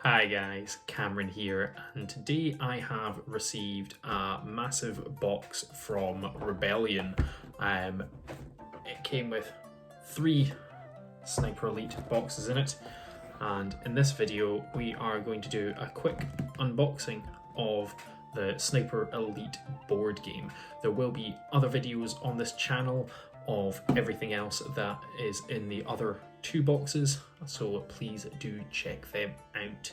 Hi guys, Cameron here, and today I have received a massive box from Rebellion. It came with 3 Sniper Elite boxes in it, and in this video we are going to do a quick unboxing of the Sniper Elite board game. There will be other videos on this channel of everything else that is in the other 2 boxes, so please do check them out.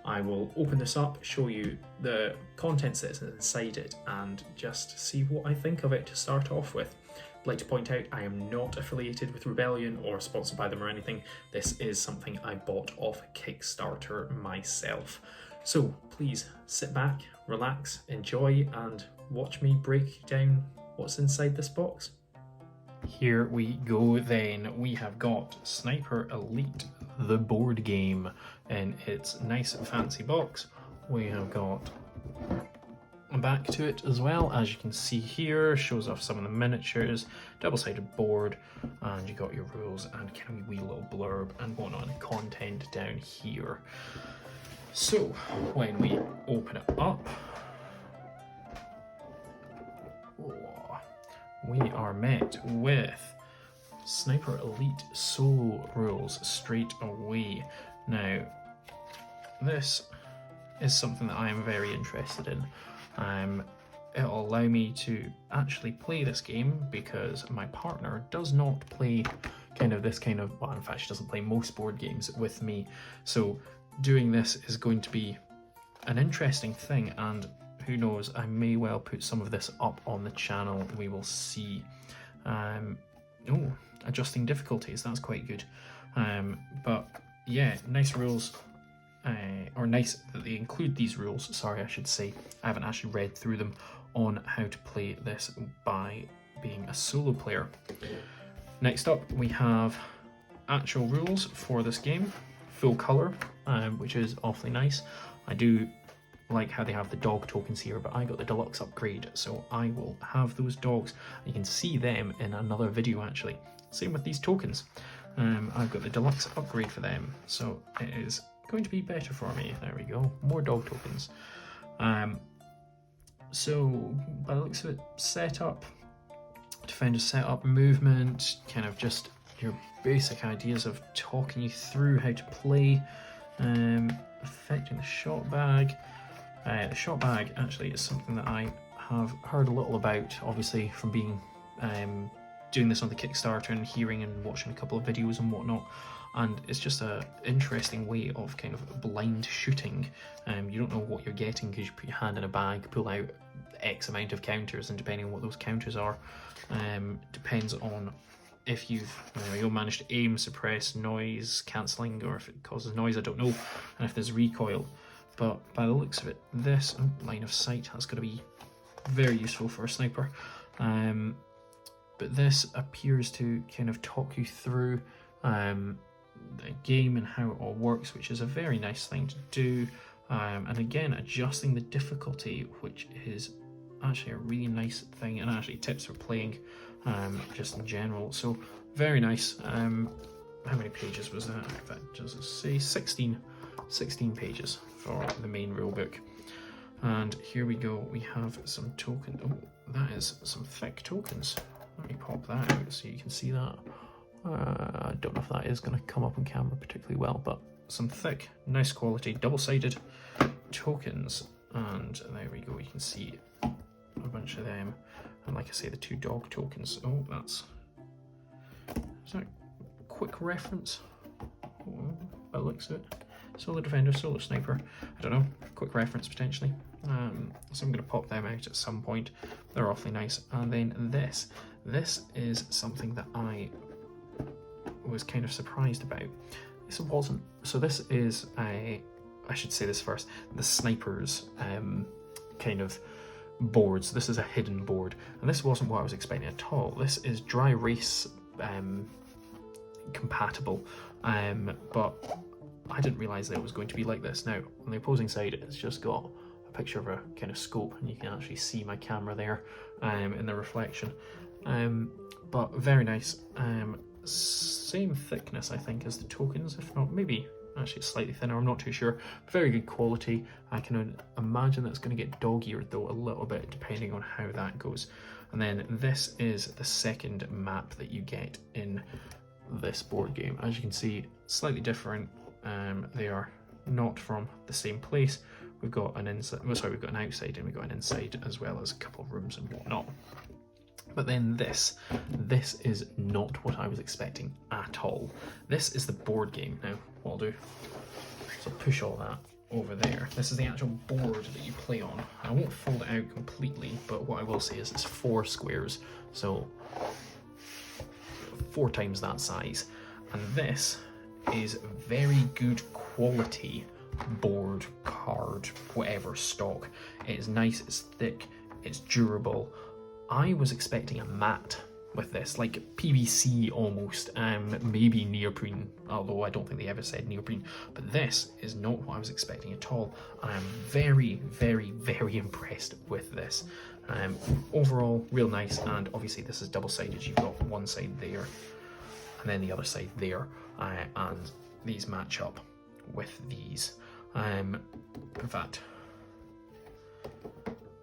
I will open this up, show you the contents that's inside it, and just see what I think of it to start off with. I'd like to point out I am not affiliated with Rebellion or sponsored by them or anything. This is something I bought off Kickstarter myself. So please sit back, relax, enjoy, and watch me break down what's inside this box. Here we go then. We have got Sniper Elite, the board game, in its nice fancy box. We have got a back to it as well, as you can see here. Shows off some of the miniatures, double-sided board, and you got your rules and kind of wee little blurb and whatnot, and content down here. So when we open it up, we are met with Sniper Elite solo rules straight away. Now, this is something that I am very interested in. It'll allow me to actually play this game because my partner does not play well, in fact, she doesn't play most board games with me. So doing this is going to be an interesting thing, and who knows, I may well put some of this up on the channel, we will see. Oh, adjusting difficulties, that's quite good. But yeah, nice rules, or nice that they include these rules, sorry I should say. I haven't actually read through them on how to play this by being a solo player. Next up we have actual rules for this game, full colour, which is awfully nice. I do like how they have the dog tokens here, but I got the deluxe upgrade, so I will have those dogs. You can see them in another video actually. Same with these tokens. I've got the deluxe upgrade for them, so it is going to be better for me. There we go, more dog tokens. So by the looks of it, setup, defender setup, movement, kind of just your basic ideas of talking you through how to play, affecting the shot bag. The shot bag actually is something that I have heard a little about, obviously from being doing this on the Kickstarter and hearing and watching a couple of videos and whatnot, and it's just a interesting way of kind of blind shooting. You don't know what you're getting because you put your hand in a bag, pull out X amount of counters, and depending on what those counters are, depends on if you'll manage to aim, suppress, noise, cancelling, or if it causes noise, I don't know, and if there's recoil. But by the looks of it, this line of sight, that's going to be very useful for a sniper. But this appears to kind of talk you through the game and how it all works, which is a very nice thing to do. And again, adjusting the difficulty, which is actually a really nice thing, and actually tips for playing just in general. So very nice. How many pages was that? That does say 16 pages for the main rulebook. And here we go, we have some tokens. Oh, that is some thick tokens. Let me pop that out so you can see that. I don't know if that is going to come up on camera particularly well, but some thick, nice quality, double-sided tokens. And there we go, you can see a bunch of them. And like I say, the 2 dog tokens. Oh, is that a quick reference? Oh, by the looks of it. Solo defender, solo sniper, I don't know, quick reference potentially. So I'm going to pop them out at some point. They're awfully nice. And then this is something that I was kind of surprised about. This wasn't, so this is I should say this first, the snipers kind of boards. This is a hidden board, and this wasn't what I was expecting at all. This is dry erase compatible, but I didn't realise that it was going to be like this. Now, on the opposing side, it's just got a picture of a kind of scope, and you can actually see my camera there in the reflection. But very nice. Same thickness, I think, as the tokens, if not maybe Actually, it's slightly thinner, I'm not too sure. Very good quality. I can imagine that's going to get dog-eared though a little bit, depending on how that goes. And then this is the second map that you get in this board game. As you can see, slightly different. They are not from the same place. We've got an inside, well, sorry, we've got an outside and we've got an inside, as well as a couple of rooms and whatnot. But then this is not what I was expecting at all. This is the board game. Now, what I'll do is I'll push all that over there. This is the actual board that you play on. I won't fold it out completely, but what I will say is it's 4 squares, so 4 times that size. And this is very good quality board, card, whatever stock. It is nice, it's thick, it's durable. I was expecting a matte with this, like PVC almost, maybe neoprene, although I don't think they ever said neoprene, but this is not what I was expecting at all. I am very, very, very impressed with this. Overall, real nice, and obviously this is double-sided. You've got one side there, and then the other side there, and these match up with these. In fact,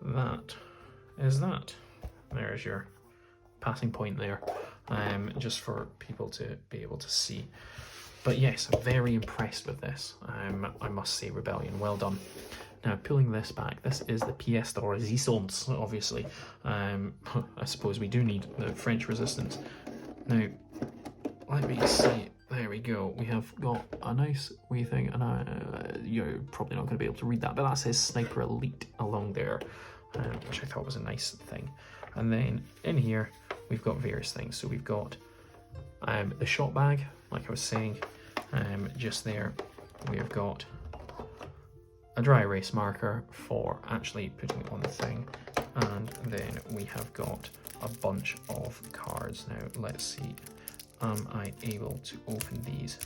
that is that. There's your passing point there, just for people to be able to see. But yes, I'm very impressed with this. I must say, Rebellion, well done. Now, pulling this back, this is the pièce de résistance, obviously. I suppose we do need the French resistance. Now, let me see. There we go. We have got a nice wee thing, and you're probably not going to be able to read that, but that says Sniper Elite along there, which I thought was a nice thing. And then in here, we've got various things. So we've got the shot bag, like I was saying, just there. We've got a dry erase marker for actually putting it on the thing. And then we have got a bunch of cards. Now, let's see. Am I able to open these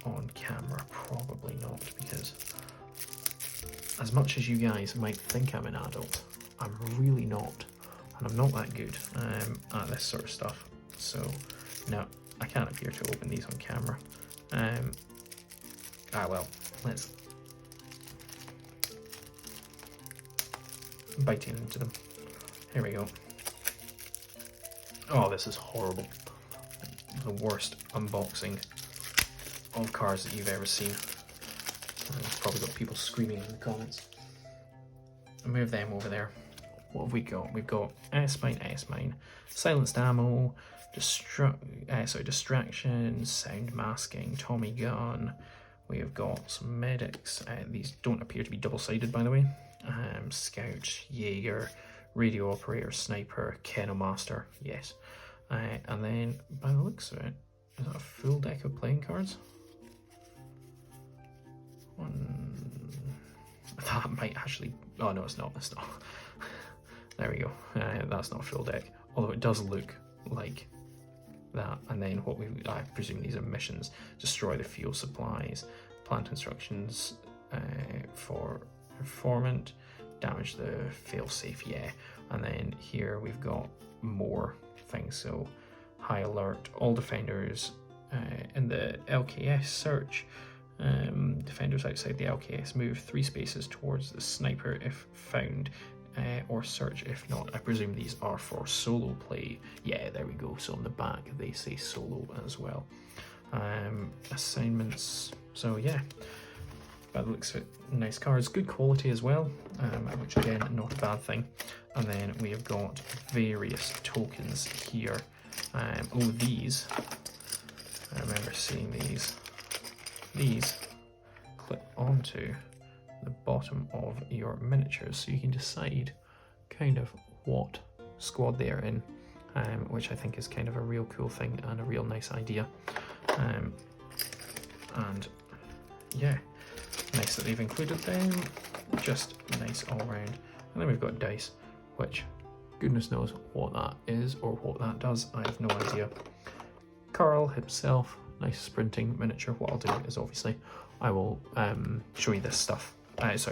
on camera? Probably not, because as much as you guys might think I'm an adult, I'm really not. And I'm not that good at this sort of stuff. So, no, I can't appear to open these on camera. Well, let's bite into them. Here we go. Oh, this is horrible. The worst unboxing of cards that you've ever seen. I've probably got people screaming in the comments. I'll move them over there. What have we got? We've got S-Mine, Silenced Ammo, Distraction, Sound Masking, Tommy Gun. We have got some medics. These don't appear to be double-sided, by the way. Scout, Jaeger, Radio Operator, Sniper, Kennel Master, yes. And then, by the looks of it, is that a full deck of playing cards? That might actually... Oh, no, it's not. It's not. There we go. That's not a full deck, although it does look like that. And then what I presume these are missions: destroy the fuel supplies, plant instructions for informant, damage the failsafe. Yeah. And then here we've got more things. So high alert, all defenders in the LKS search. Defenders outside the LKS move 3 spaces towards the sniper if found. Or search if not. I presume these are for solo play. Yeah, there we go. So on the back they say solo as well. Assignments. So yeah, by the looks of it, nice cards, good quality as well, which again, not a bad thing. And then we have got various tokens here. Oh, these. I remember seeing these. These clip onto the bottom of your miniatures, so you can decide kind of what squad they're in, which I think is kind of a real cool thing and a real nice idea. And yeah, nice that they've included them, just nice all around. And then we've got dice, which goodness knows what that is or what that does, I have no idea. Carl himself, nice sprinting miniature. What I'll do is obviously I will show you this stuff.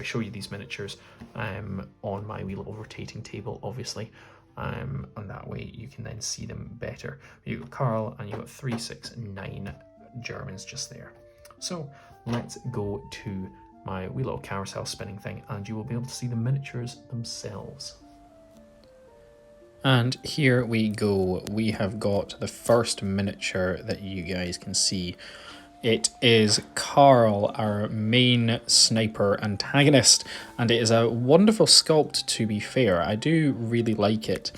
Show you these miniatures on my wee little rotating table, obviously, and that way you can then see them better. You've got Carl and you've got 3, 6, 9 Germans just there. So let's go to my wee little carousel spinning thing, and you will be able to see the miniatures themselves. And here we go. We have got the first miniature that you guys can see. It is Carl, our main sniper antagonist, and it is a wonderful sculpt, to be fair. I do really like it.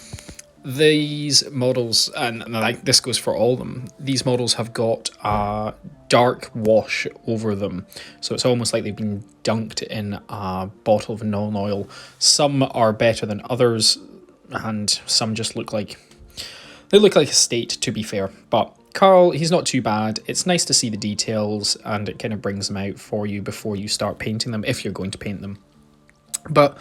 These models, and like this goes for all of them, these models have got a dark wash over them, so it's almost like they've been dunked in a bottle of Null oil. Some are better than others, and some just look like a state, to be fair. But Carl, he's not too bad. It's nice to see the details, and it kind of brings them out for you before you start painting them, if you're going to paint them. But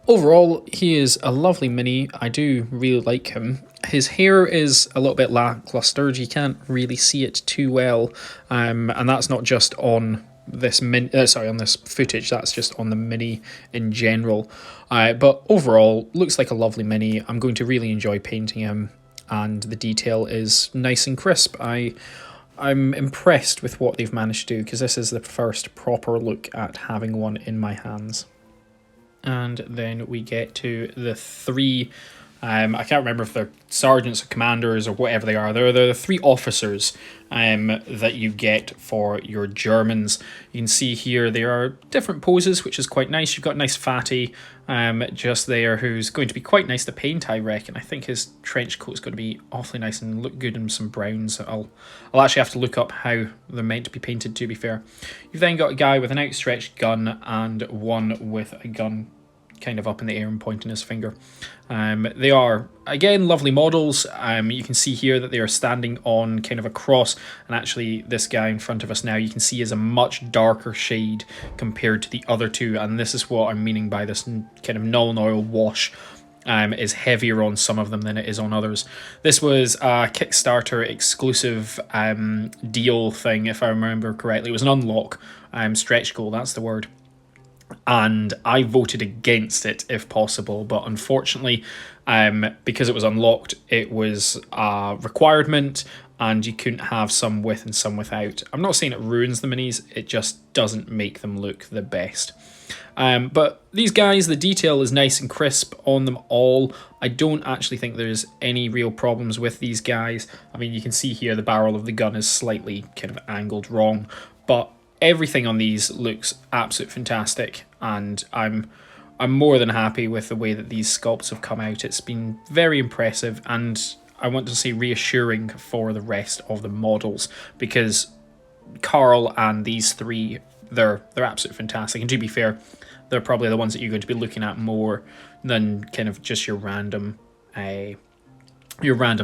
overall, he is a lovely mini. I do really like him. His hair is a little bit lackluster. You can't really see it too well, and that's not just on this on this footage. That's just on the mini in general. But overall, looks like a lovely mini. I'm going to really enjoy painting him, and the detail is nice and crisp. I'm impressed with what they've managed to do, because this is the first proper look at having one in my hands. And then we get to the three, I can't remember if they're sergeants or commanders or whatever they are. They're the three officers that you get for your Germans. You can see here there are different poses, which is quite nice. You've got a nice fatty just there, who's going to be quite nice to paint, I reckon. I think his trench coat's going to be awfully nice and look good in some browns. I'll actually have to look up how they're meant to be painted, to be fair. You've then got a guy with an outstretched gun and one with a gun kind of up in the air and pointing his finger. They are, again, lovely models. You can see here that they are standing on kind of a cross, and actually this guy in front of us now, you can see is a much darker shade compared to the other two, and this is what I'm meaning by this kind of Null oil wash. Is heavier on some of them than it is on others. This was a Kickstarter exclusive deal thing, if I remember correctly. It was an unlock stretch goal, that's the word. And I voted against it if possible, but unfortunately, because it was unlocked, it was a requirement, and you couldn't have some with and some without. I'm not saying it ruins the minis, it just doesn't make them look the best. But these guys, the detail is nice and crisp on them all. I don't actually think there's any real problems with these guys. I mean, you can see here the barrel of the gun is slightly kind of angled wrong, but everything on these looks absolutely fantastic, and I'm more than happy with the way that these sculpts have come out. It's been very impressive, and I want to say reassuring for the rest of the models, because Carl and these three, they're absolutely fantastic. And to be fair, they're probably the ones that you're going to be looking at more than kind of just your random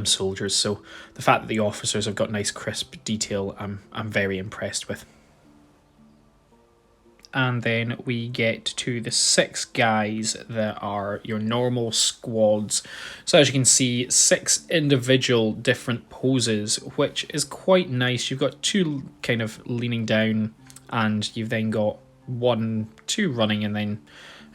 soldiers. So the fact that the officers have got nice crisp detail, I'm very impressed with. And then we get to the 6 guys that are your normal squads. So as you can see, 6 individual different poses, which is quite nice. You've got 2 kind of leaning down, and you've then got 2 running, and then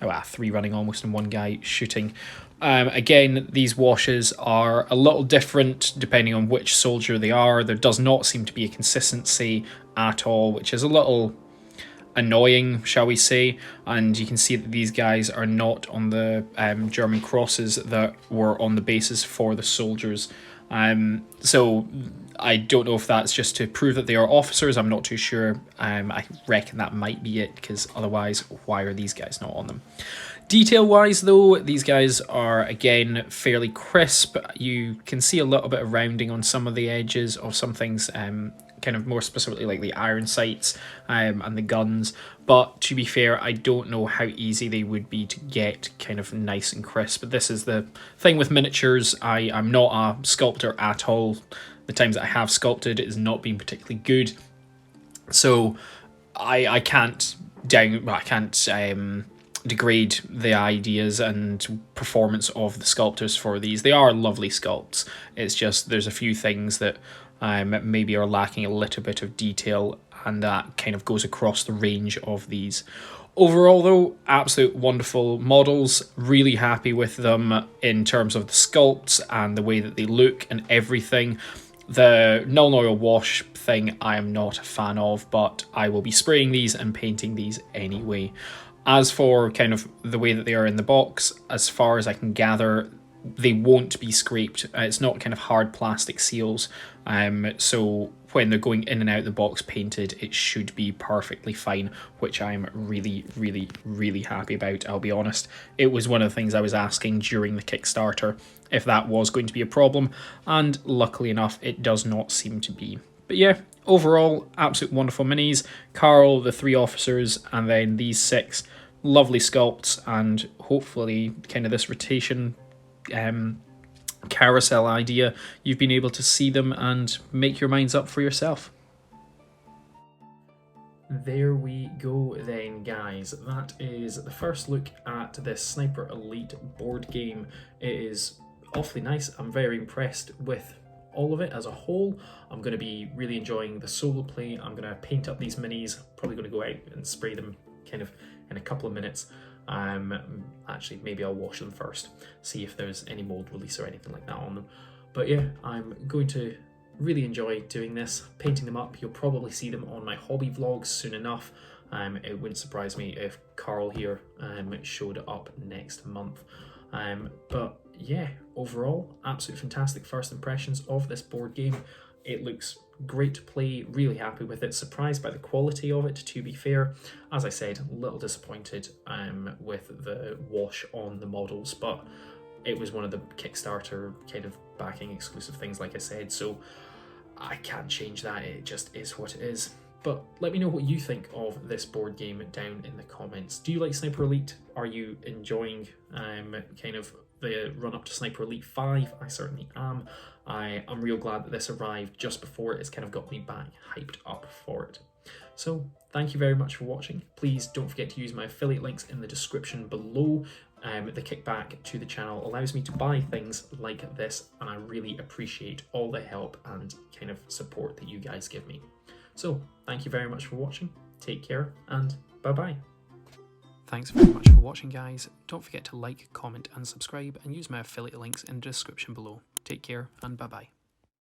3 running almost, and 1 guy shooting. Again, these washes are a little different depending on which soldier they are. There does not seem to be a consistency at all, which is a little annoying, shall we say. And you can see that these guys are not on the German crosses that were on the bases for the soldiers. So I don't know if that's just to prove that they are officers. I'm not too sure. I reckon that might be it, because otherwise, why are these guys not on them? Detail-wise, though, these guys are, again, fairly crisp. You can see a little bit of rounding on some of the edges of some things, kind of more specifically like the iron sights and the guns. But to be fair, I don't know how easy they would be to get kind of nice and crisp. But this is the thing with miniatures. I'm not a sculptor at all. The times that I have sculpted, it has not been particularly good. So I can't degrade the ideas and performance of the sculptors for these. They are lovely sculpts. It's just there's a few things that maybe are lacking a little bit of detail, and that kind of goes across the range of these. Overall, though, absolute wonderful models. Really happy with them in terms of the sculpts and the way that they look and everything. The null oil wash thing I am not a fan of, but I will be spraying these and painting these anyway. As for kind of the way that they are in the box, as far as I can gather, they won't be scraped. It's not kind of hard plastic seals, so when they're going in and out the box painted, it should be perfectly fine, which I'm really, really, really happy about, I'll be honest. It was one of the things I was asking during the Kickstarter, if that was going to be a problem, and luckily enough, it does not seem to be. But yeah, overall, absolute wonderful minis. Carl, the 3 officers, and then these 6 lovely sculpts, and hopefully kind of this rotation carousel idea, you've been able to see them and make your minds up for yourself. There we go then, guys. That is the first look at this Sniper Elite board game. It is awfully nice. I'm very impressed with all of it as a whole. I'm going to be really enjoying the solo play. I'm going to paint up these minis, probably going to go out and spray them kind of in a couple of minutes. Actually, maybe I'll wash them first, see if there's any mold release or anything like that on them. But yeah, I'm going to really enjoy doing this, painting them up. You'll probably see them on my hobby vlogs soon enough. It wouldn't surprise me if Carl here showed up next month. But yeah, overall, absolutely fantastic first impressions of this board game. It looks great to play, really happy with it, surprised by the quality of it, to be fair. As I said, a little disappointed with the wash on the models, but it was one of the Kickstarter kind of backing exclusive things, like I said, so I can't change that, it just is what it is. But let me know what you think of this board game down in the comments. Do you like Sniper Elite? Are you enjoying kind of the run up to Sniper Elite 5? I certainly am. I'm real glad that this arrived just before it's kind of got me back hyped up for it. So thank you very much for watching. Please don't forget to use my affiliate links in the description below. The kickback to the channel allows me to buy things like this, and I really appreciate all the help and kind of support that you guys give me. So thank you very much for watching. Take care and bye-bye. Thanks very much for watching, guys. Don't forget to like, comment and subscribe, and use my affiliate links in the description below. Take care and bye-bye.